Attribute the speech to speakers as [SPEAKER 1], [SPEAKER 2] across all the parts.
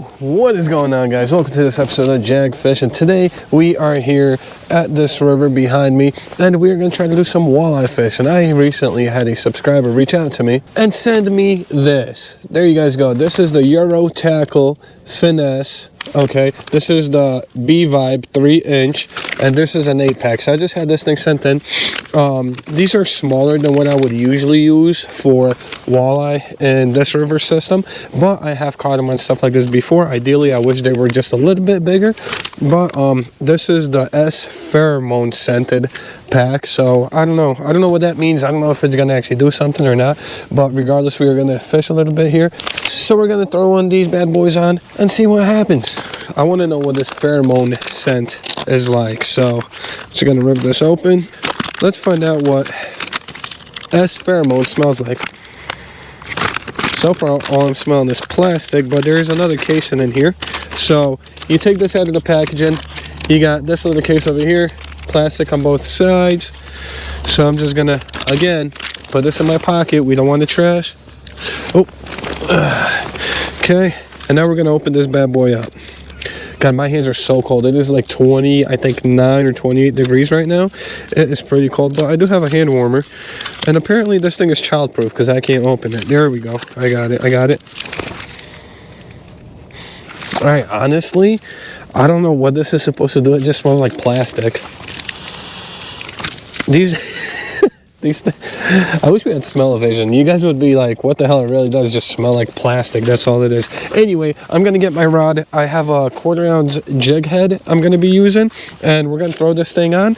[SPEAKER 1] What is going on, guys? Welcome to this episode of Jagfish, and today we are here at this river behind me, and we're going to try to do some walleye fish. And I recently had a subscriber reach out to me and send me this. There you guys go. This is the Eurotackle Finesse. Okay, this is the B-Vibe 3-inch, and this is an 8-pack. So I just had this thing sent in. These are smaller than what I would usually use for walleye in this river system, but I have caught them on stuff like this before. Ideally, I wish they were just a little bit bigger, but this is the S pheromone scented pack. So I don't know what that means. I don't know if it's gonna actually do something or not, but regardless, we are gonna fish a little bit here. So we're gonna throw one of these bad boys on and see what happens. I want to know what this pheromone scent is like, so I'm just gonna rip this open. Let's find out what S pheromone smells like. So far, all I'm smelling is plastic, but there is another casing in here. So you take this out of the packaging. You got this little case over here, plastic on both sides. So I'm just gonna, again, put this in my pocket. We don't want to trash. Oh, okay. And now we're gonna open this bad boy up. God, my hands are so cold. It is like 20, I think 9 or 28 degrees right now. It is pretty cold, but I do have a hand warmer. And apparently this thing is childproof because I can't open it. There we go. I got it. All right, honestly, I don't know what this is supposed to do. It just smells like plastic. These I wish we had smell-o-vision. You guys would be like, what the hell? It really does just smell like plastic. That's all it is. Anyway, I'm going to get my rod. I have a 1/4 ounce jig head I'm going to be using, and we're going to throw this thing on.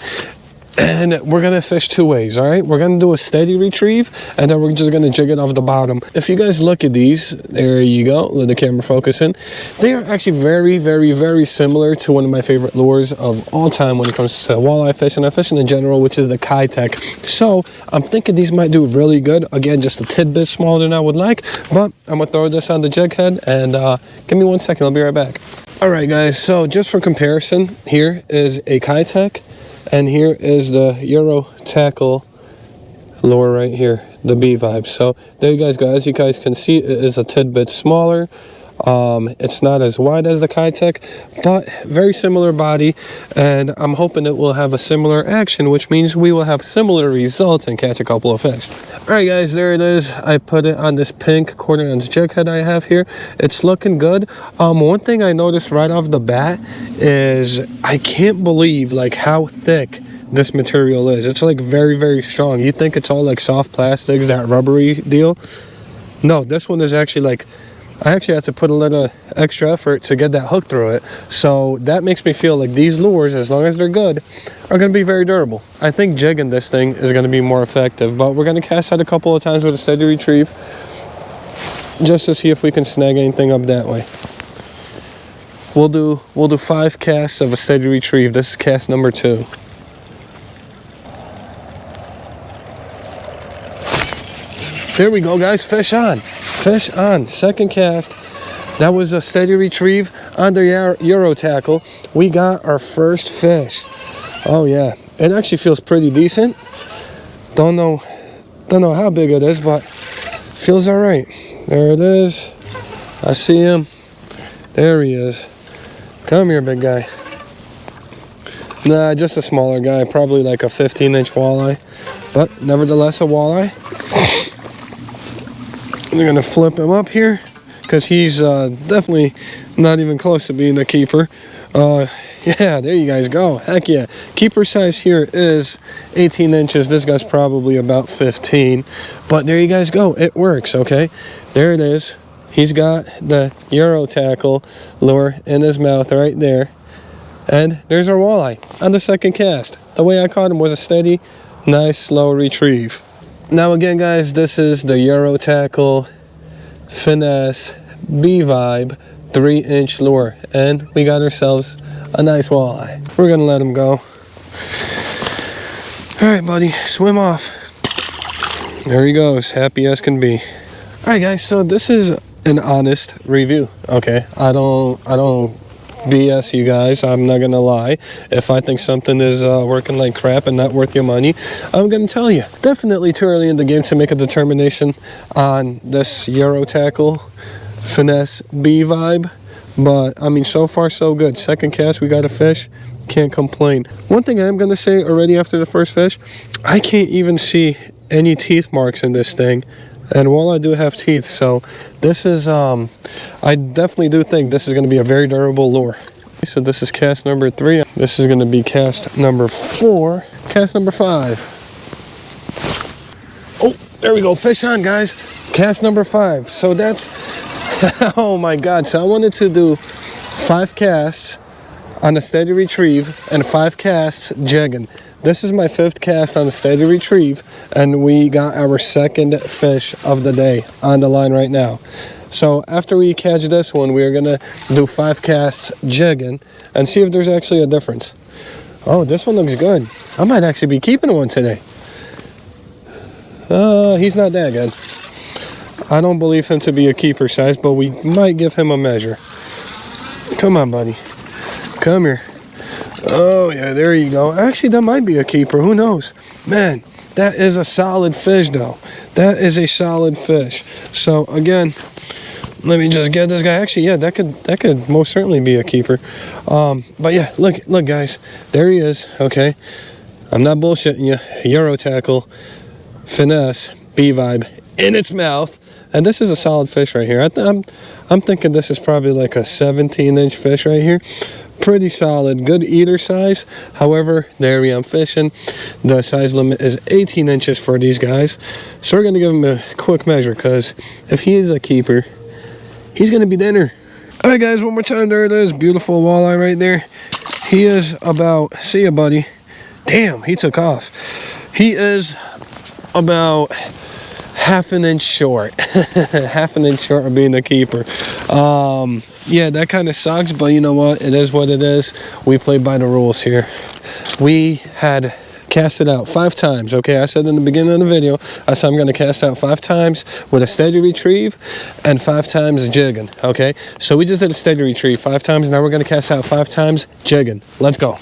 [SPEAKER 1] And we're going to fish two ways, all right? We're going to do a steady retrieve, and then we're just going to jig it off the bottom. If you guys look at these, there you go. Let the camera focus in. They are actually very, very, very similar to one of my favorite lures of all time when it comes to walleye fishing and fishing in general, which is the Kitech. So I'm thinking these might do really good. Again, just a tidbit smaller than I would like, but I'm going to throw this on the jig head, and give me 1 second. I'll be right back. All right, guys. So just for comparison, here is a Kitech. And here is the Eurotackle lure right here, the B-Vibe. So there you guys go. As you guys can see, it is a tidbit smaller. It's not as wide as the Kitech, but very similar body, and I'm hoping it will have a similar action, which means we will have similar results and catch a couple of fish. All right, guys, there it is. I put it on this pink 1/4 ounce jig head I have here. It's looking good. One thing I noticed right off the bat is I can't believe like how thick this material is. It's like very, very strong. You think it's all like soft plastics, that rubbery deal. No, this one is actually like, I actually had to put a little extra effort to get that hook through it. So that makes me feel like these lures, as long as they're good, are going to be very durable. I think jigging this thing is going to be more effective, but we're going to cast out a couple of times with a steady retrieve just to see if we can snag anything up that way. We'll do 5 casts of a steady retrieve. This is cast number 2. There we go, guys. Fish on. Fish on. Second cast. That was a steady retrieve on the Eurotackle. We got our first fish. Oh yeah, it actually feels pretty decent. Don't know how big it is, but feels all right. There it is. I see him. There he is. Come here, big guy. Nah, just a smaller guy, probably like a 15-inch walleye, but nevertheless a walleye. We're gonna flip him up here because he's definitely not even close to being a keeper. Yeah, there you guys go. Heck yeah. Keeper size here is 18 inches. This guy's probably about 15. But there you guys go. It works, okay? There it is. He's got the Eurotackle lure in his mouth right there. And there's our walleye on the second cast. The way I caught him was a steady, nice, slow retrieve. Now again, guys, this is the Eurotackle Finesse B-Vibe 3-inch lure, and we got ourselves a nice walleye. We're gonna let him go. All right, buddy, swim off. There he goes, happy as can be. All right, guys, so this is an honest review. Okay, I don't BS you guys. I'm not gonna lie. If I think something is working like crap and not worth your money, I'm gonna tell you. Definitely too early in the game to make a determination on this Eurotackle Finesse B-Vibe, But I mean, so far so good. Second cast, we got a fish. Can't complain. One thing I am gonna say already after the first fish, I can't even see any teeth marks in this thing. And while I do have teeth, so this is I definitely do think this is gonna be a very durable lure. So this is cast number 3. This is gonna be cast number 4. Cast number 5. Oh, there we go. Fish on, guys. Cast number 5. So that's oh my god. So I wanted to do 5 casts on a steady retrieve and 5 casts jigging. This is my 5th cast on a steady retrieve, and we got our 2nd fish of the day on the line right now. So after we catch this one, we're gonna do 5 casts jigging and see if there's actually a difference. Oh, this one looks good. I might actually be keeping one today. He's not that good. I don't believe him to be a keeper size, but we might give him a measure. Come on, buddy. Come here. Oh, yeah, there you go. Actually, that might be a keeper. Who knows? Man, that is a solid fish, though. That is a solid fish. So, again, let me just get this guy. Actually, yeah, that could most certainly be a keeper. But, yeah, look, guys. There he is, okay? I'm not bullshitting you. Eurotackle, finesse, B-vibe in its mouth. And this is a solid fish right here. I'm thinking this is probably like a 17-inch fish right here. Pretty solid, good eater size. However, the area I'm fishing, the size limit is 18 inches for these guys. So we're going to give him a quick measure, because if he is a keeper, he's going to be dinner. All right, guys, one more time. There it is. Beautiful walleye right there. He is about, see ya, buddy. Damn, he took off. He is about half an inch short. Half an inch short of being a keeper. Yeah, that kind of sucks, but you know what? It is what it is. We play by the rules here. We had cast it out 5 times, okay? I said in the beginning of the video, I said I'm going to cast out 5 times with a steady retrieve and 5 times jigging, okay? So we just did a steady retrieve 5 times. Now we're going to cast out 5 times jigging. Let's go.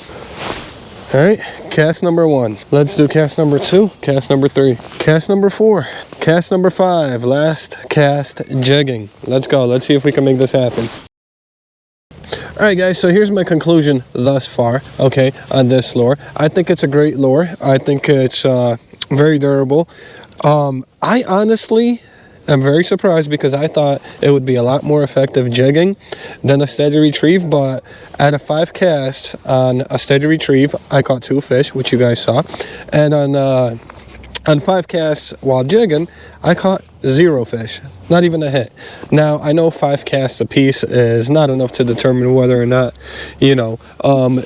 [SPEAKER 1] All right, cast number 1. Let's do cast number 2, cast number 3, cast number 4, cast number 5, last cast jigging. Let's go. Let's see if we can make this happen. All right, guys, so here's my conclusion thus far, okay, on this lure. I think it's a great lure. I think it's very durable. I honestly am very surprised, because I thought it would be a lot more effective jigging than a steady retrieve, but out of 5 casts on a steady retrieve, I caught 2 fish, which you guys saw, and on 5 casts while jigging, I caught 0 fish, not even a hit. Now, I know 5 casts a piece is not enough to determine whether or not, you know,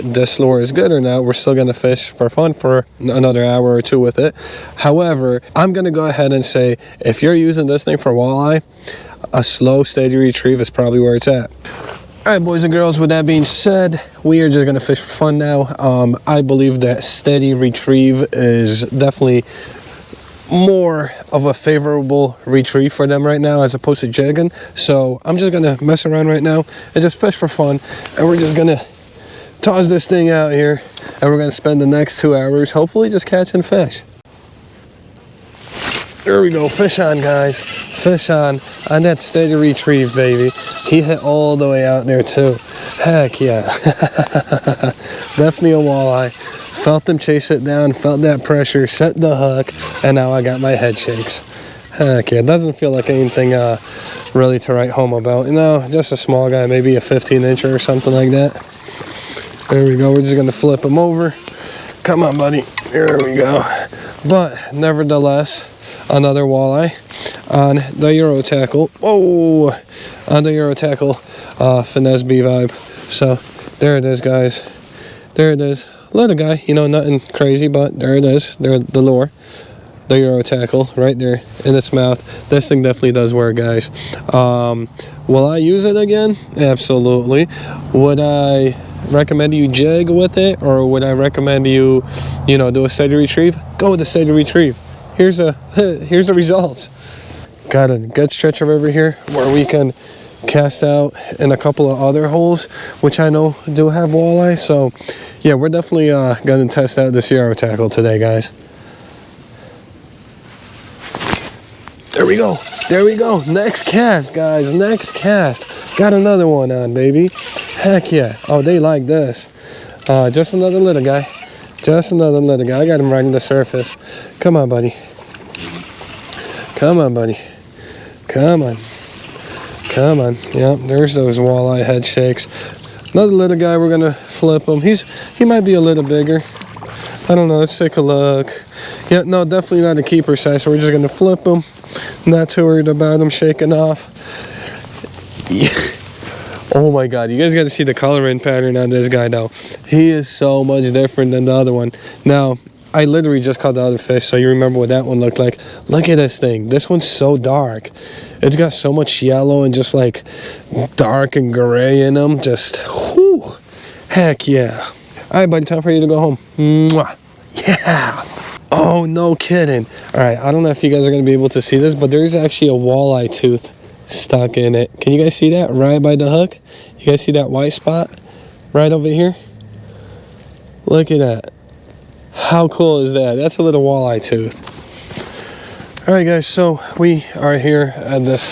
[SPEAKER 1] this lure is good or not. We're still going to fish for fun for another hour or 2 with it. However, I'm going to go ahead and say, if you're using this thing for walleye, a slow, steady retrieve is probably where it's at. All right, boys and girls, with that being said, we are just going to fish for fun now. I believe that steady retrieve is definitely more of a favorable retrieve for them right now as opposed to jigging. So I'm just gonna mess around right now and just fish for fun, and we're just gonna toss this thing out here, and we're gonna spend the next 2 hours hopefully just catching fish. There we go. Fish on, guys. Fish on that steady retrieve, baby. He hit all the way out there too. Heck yeah. Definitely a walleye. Felt him chase it down, felt that pressure, set the hook, and now I got my head shakes. Heck yeah, it doesn't feel like anything really to write home about. You know, just a small guy, maybe a 15-incher or something like that. There we go, we're just gonna flip him over. Come on, buddy, here we go. But nevertheless, another walleye on the Eurotackle. Whoa, on the Eurotackle finesse B-vibe. So there it is, guys. There it is. Little guy, you know, nothing crazy, but there it is. There, the lure, the Eurotackle, right there in its mouth. This thing definitely does work, guys. Will I use it again? Absolutely. Would I recommend you jig with it, or would I recommend you, you know, do a steady retrieve? Go with the steady retrieve. Here's the results. Got a good stretch of river here where we can cast out in a couple of other holes, which I know do have walleye. So yeah, we're definitely gonna test out this Eurotackle today, guys. There we go. There we go. Next cast, guys. Next cast. Got another one on, baby. Heck yeah. Oh, they like this. Just another little guy. Just another little guy. I got him right in the surface. Come on, buddy. Come on, buddy. Come on. Come on. Yep, there's those walleye head shakes. Another little guy, we're gonna flip him. He might be a little bigger. I don't know, let's take a look. Yeah, no, definitely not a keeper size, so we're just gonna flip him. Not too worried about him shaking off. Yeah. Oh my God, you guys gotta see the coloring pattern on this guy now. He is so much different than the other one. Now, I literally just caught the other fish, so you remember what that one looked like. Look at this thing. This one's so dark. It's got so much yellow and just like dark and gray in them. Just, whew. Heck yeah. All right, buddy, time for you to go home. Mwah. Yeah. Oh, no kidding. All right, I don't know if you guys are going to be able to see this, but there's actually a walleye tooth stuck in it. Can you guys see that right by the hook? You guys see that white spot right over here? Look at that. How cool is that? That's a little walleye tooth. All right, guys, so we are here at this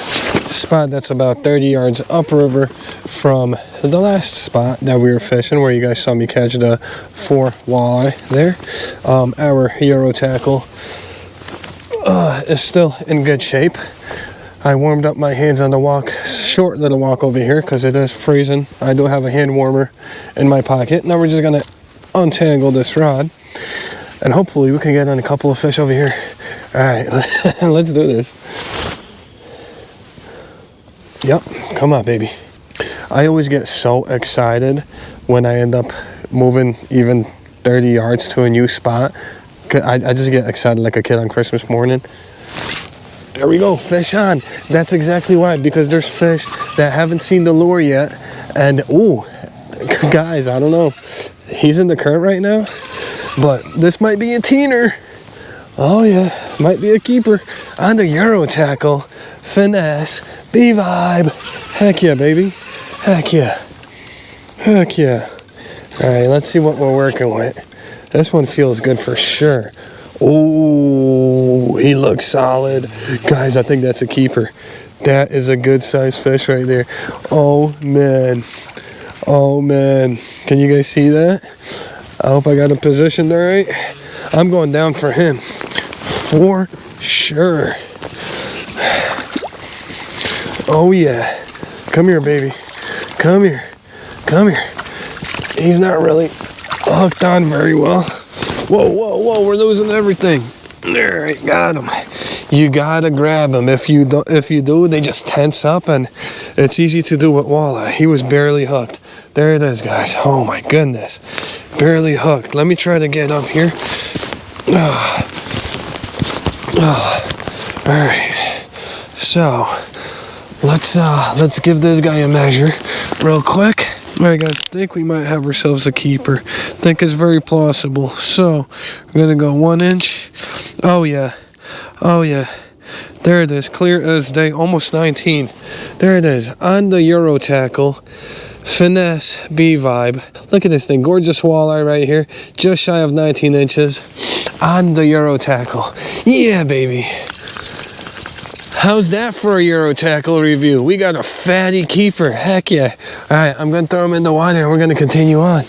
[SPEAKER 1] spot that's about 30 yards upriver from the last spot that we were fishing, where you guys saw me catch the 4 walleye there. Our Eurotackle is still in good shape. I warmed up my hands on the walk, short little walk over here, because it is freezing. I do have a hand warmer in my pocket. Now we're just gonna untangle this rod, and hopefully we can get on a couple of fish over here. All right, let's do this. Yep, come on, baby. I always get so excited when I end up moving even 30 yards to a new spot. I just get excited like a kid on Christmas morning. There we go, fish on. That's exactly why, because there's fish that haven't seen the lure yet. And, ooh, guys, I don't know. He's in the current right now, but this might be a teener. Oh yeah, might be a keeper on the Eurotackle. Finesse, B-Vibe. Heck yeah, baby. Heck yeah. Heck yeah. All right, let's see what we're working with. This one feels good for sure. Oh, he looks solid. Guys, I think that's a keeper. That is a good sized fish right there. Oh man. Oh man. Can you guys see that? I hope I got him positioned all right. I'm going down for him. For sure. Oh yeah. Come here, baby. Come here. Come here. He's not really hooked on very well. Whoa, whoa, whoa, we're losing everything. All right, got him. You gotta grab them. If you do, they just tense up, and it's easy to do with walleye. He was barely hooked. There it is, guys. Oh my goodness. Barely hooked. Let me try to get up here. All right. So, let's give this guy a measure real quick. All right, guys, I think we might have ourselves a keeper. Think it's very plausible. So, we're gonna go 1 inch. Oh yeah. Oh yeah. There it is, clear as day, almost 19. There it is, on the Eurotackle. Finesse B-Vibe. Look at this thing, gorgeous walleye right here, just shy of 19 inches on the Eurotackle. Yeah, baby. How's that for a Eurotackle review? We got a fatty keeper, heck yeah. All right, I'm gonna throw him in the water and we're gonna continue on.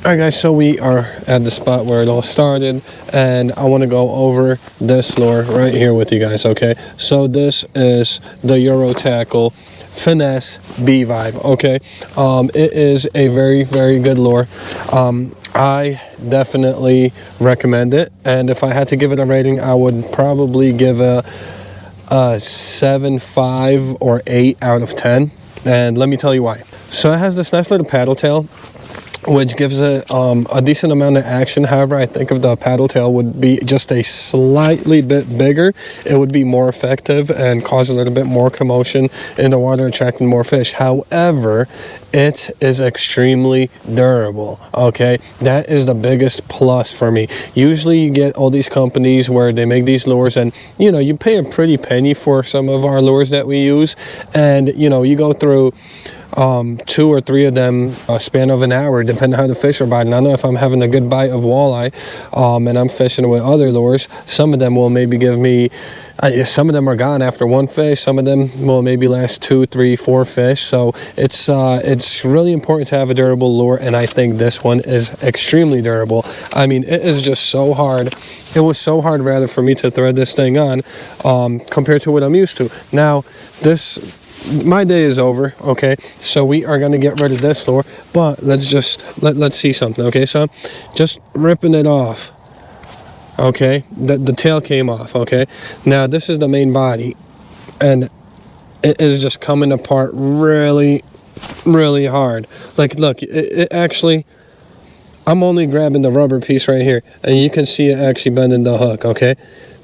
[SPEAKER 1] All right, guys, so we are at the spot where it all started, and I want to go over this lure right here with you guys, okay? So this is the Eurotackle Finesse B-Vibe, okay? It is a very, very good lure. I definitely recommend it, and if I had to give it a rating, I would probably give a 7.5 or 8 out of 10, and let me tell you why. So it has this nice little paddle tail, which gives it a decent amount of action. However, I think if the paddle tail would be just a slightly bit bigger, it would be more effective and cause a little bit more commotion in the water, attracting more fish. However, it is extremely durable, okay? That is the biggest plus for me. Usually you get all these companies where they make these lures, and you know, you pay a pretty penny for some of our lures that we use, and you know, you go through 2 or 3 of them a span of an hour, depending on how the fish are biting. I know if I'm having a good bite of walleye, and I'm fishing with other lures, some of them will maybe give me, some of them are gone after 1 fish. Some of them will maybe last 2, 3, 4 fish. So it's really important to have a durable lure, and I think this one is extremely durable. I mean, it is just so hard. It was so hard, rather, for me to thread this thing on, compared to what I'm used to. Now, my day is over, okay? So we are gonna get rid of this lure, but let's see something, okay? So just ripping it off. Okay, the tail came off. Okay, now this is the main body, and it is just coming apart really, really hard. Like, look, it actually, I'm only grabbing the rubber piece right here, and you can see it actually bending the hook. Okay,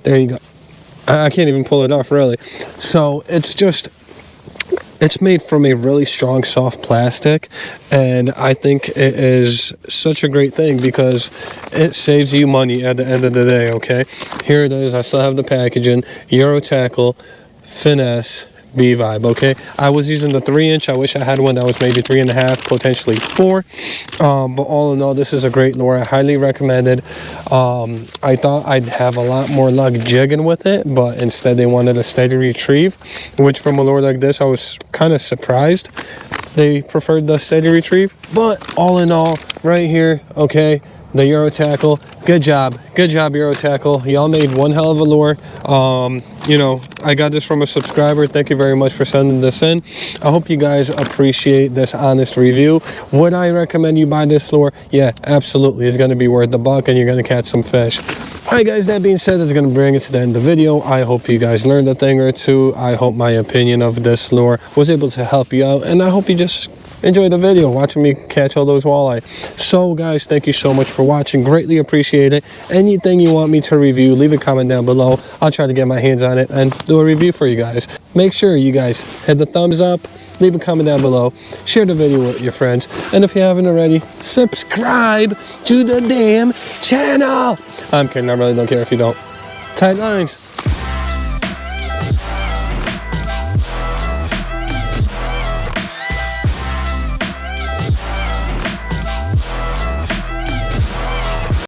[SPEAKER 1] there you go. I can't even pull it off, really. So it's made from a really strong, soft plastic, and I think it is such a great thing because it saves you money at the end of the day, okay? Here it is. I still have the packaging. Eurotackle Finesse B-Vibe, okay? I was using the 3-inch. I wish I had one that was maybe 3.5, potentially 4. But all in all, this is a great lure. I highly recommend it. I thought I'd have a lot more luck jigging with it, but instead they wanted a steady retrieve, which from a lure like this, I was kind of surprised they preferred the steady retrieve. But all in all, right here, okay, the Eurotackle, good job Eurotackle. Y'all made one hell of a lure. You know, I got this from a subscriber. Thank you very much for sending this in. I hope you guys appreciate this honest review. Would I recommend you buy this lure? Yeah, absolutely. It's going to be worth the buck, and you're going to catch some fish. All right, guys, that being said, that's going to bring it to the end of the video. I hope you guys learned a thing or two. I hope my opinion of this lure was able to help you out, and I hope you just enjoy the video watching me catch all those walleye. So guys, thank you so much for watching. Greatly appreciate it. Anything you want me to review, leave a comment down below. I'll try to get my hands on it and do a review for you guys. Make sure you guys hit the thumbs up, leave a comment down below, share the video with your friends, and if you haven't already, subscribe to the damn channel. I'm kidding, I really don't care if you don't. Tight lines.